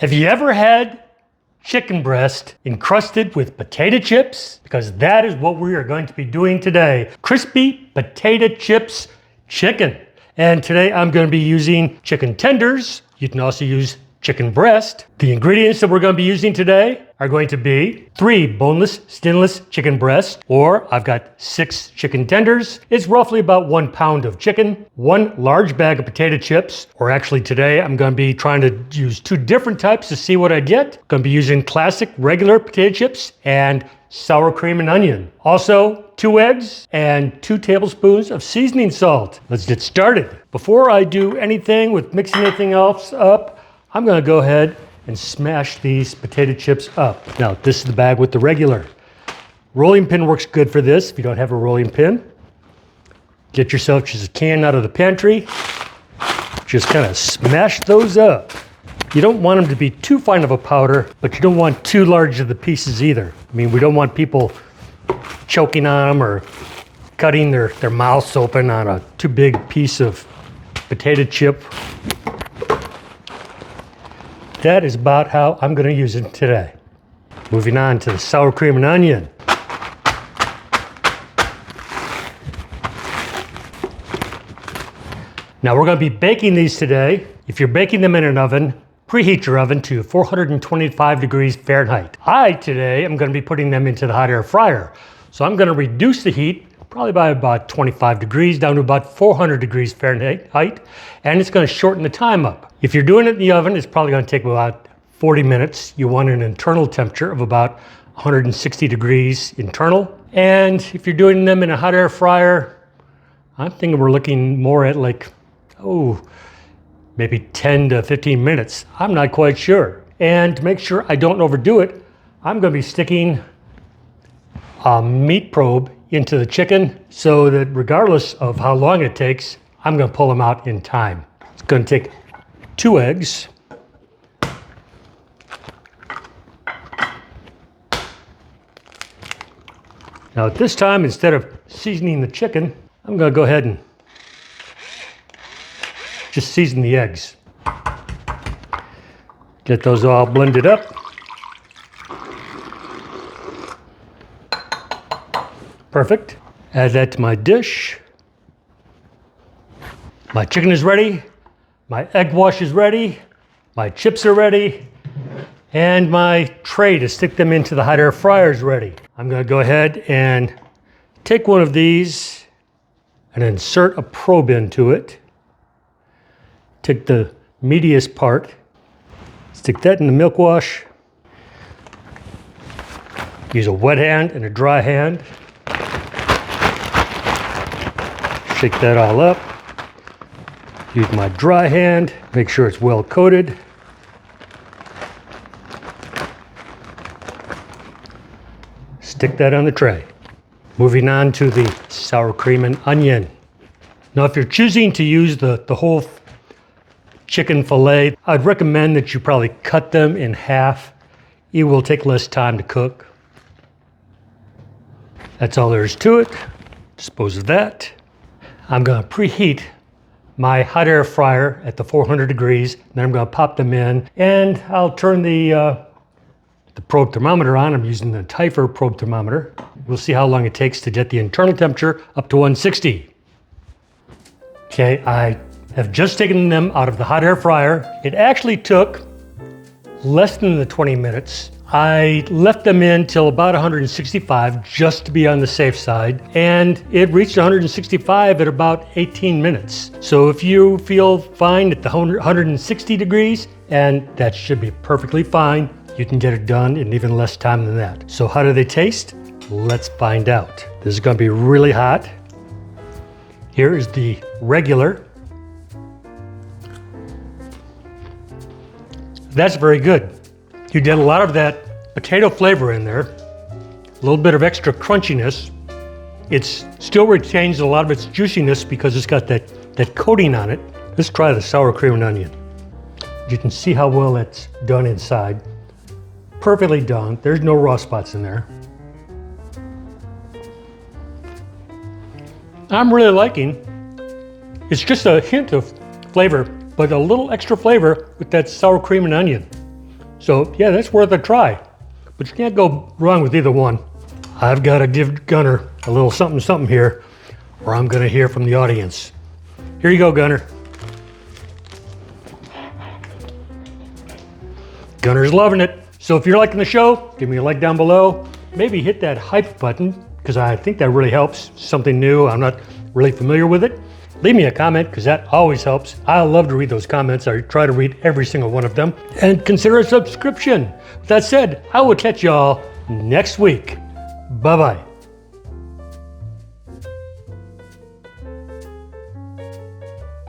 Have you ever had chicken breast encrusted with potato chips? Because that is what we are going to be doing today. Crispy potato chips chicken. And today I'm going to be using chicken tenders. You can also use chicken breast. The ingredients that we're going to be using today are going to be 3 boneless, skinless chicken breasts, or I've got 6 chicken tenders. It's roughly about 1 pound of chicken, 1 large bag of potato chips, or actually today I'm going to be trying to use 2 different types to see what I get. I'm going to be using classic regular potato chips and sour cream and onion. Also, 2 eggs and 2 tablespoons of seasoning salt. Let's get started. Before I do anything with mixing anything else up, I'm going to go ahead and smash these potato chips up. Now, this is the bag with the regular. Rolling pin works good for this if you don't have a rolling pin. Get yourself just a can out of the pantry. Just kind of smash those up. You don't want them to be too fine of a powder, but you don't want too large of the pieces either. I mean, we don't want people choking on them or cutting their mouths open on a too big piece of potato chip. That is about how I'm going to use it today. Moving on to the sour cream and onion. Now we're going to be baking these today. If you're baking them in an oven, preheat your oven to 425 degrees Fahrenheit. Today am going to be putting them into the hot air fryer. So I'm going to reduce the heat probably by about 25 degrees down to about 400 degrees Fahrenheit, and it's going to shorten the time up. If you're doing it in the oven, it's probably going to take about 40 minutes. You want an internal temperature of about 160 degrees internal. And if you're doing them in a hot air fryer, I'm thinking we're looking more at like, maybe 10 to 15 minutes. I'm not quite sure. And to make sure I don't overdo it, I'm going to be sticking a meat probe into the chicken so that regardless of how long it takes, I'm going to pull them out in time. It's going to take 2 eggs. Now at this time, instead of seasoning the chicken, I'm going to go ahead and just season the eggs. Get those all blended up. Perfect. Add that to my dish. My chicken is ready. My egg wash is ready. My chips are ready. And my tray to stick them into the hot air fryer is ready. I'm going to go ahead and take one of these and insert a probe into it. Take the meatiest part, stick that in the milk wash. Use a wet hand and a dry hand. Shake that all up. Use my dry hand, make sure it's well coated. Stick that on the tray. Moving on to the sour cream and onion. Now if you're choosing to use the whole chicken fillet, I'd recommend that you probably cut them in half. It will take less time to cook. That's all there is to it. Dispose of that. I'm going to preheat my hot air fryer at the 400 degrees. Then I'm going to pop them in, and I'll turn the probe thermometer on. I'm using the Typher probe thermometer. We'll see how long it takes to get the internal temperature up to 160. Okay, I have just taken them out of the hot air fryer. It actually took less than the 20 minutes. I left them in till about 165 just to be on the safe side, and it reached 165 at about 18 minutes. So if you feel fine at the 160 degrees, and that should be perfectly fine, you can get it done in even less time than that. So how do they taste? Let's find out. This is going to be really hot. Here is the regular. That's very good. You get a lot of that potato flavor in there, a little bit of extra crunchiness. It still retains a lot of its juiciness because it's got that coating on it. Let's try the sour cream and onion. You can see how well it's done inside. Perfectly done. There's no raw spots in there. I'm really liking. It's just a hint of flavor, but a little extra flavor with that sour cream and onion. So yeah, that's worth a try. But you can't go wrong with either one. I've got to give Gunner a little something something here, or I'm gonna hear from the audience. Here you go, Gunner. Gunner's loving it. So if you're liking the show, give me a like down below. Maybe hit that hype button, because I think that really helps. Something new, I'm not really familiar with it. Leave me a comment, because that always helps. I love to read those comments. I try to read every single one of them. And consider a subscription. With that said, I will catch y'all next week. Bye-bye.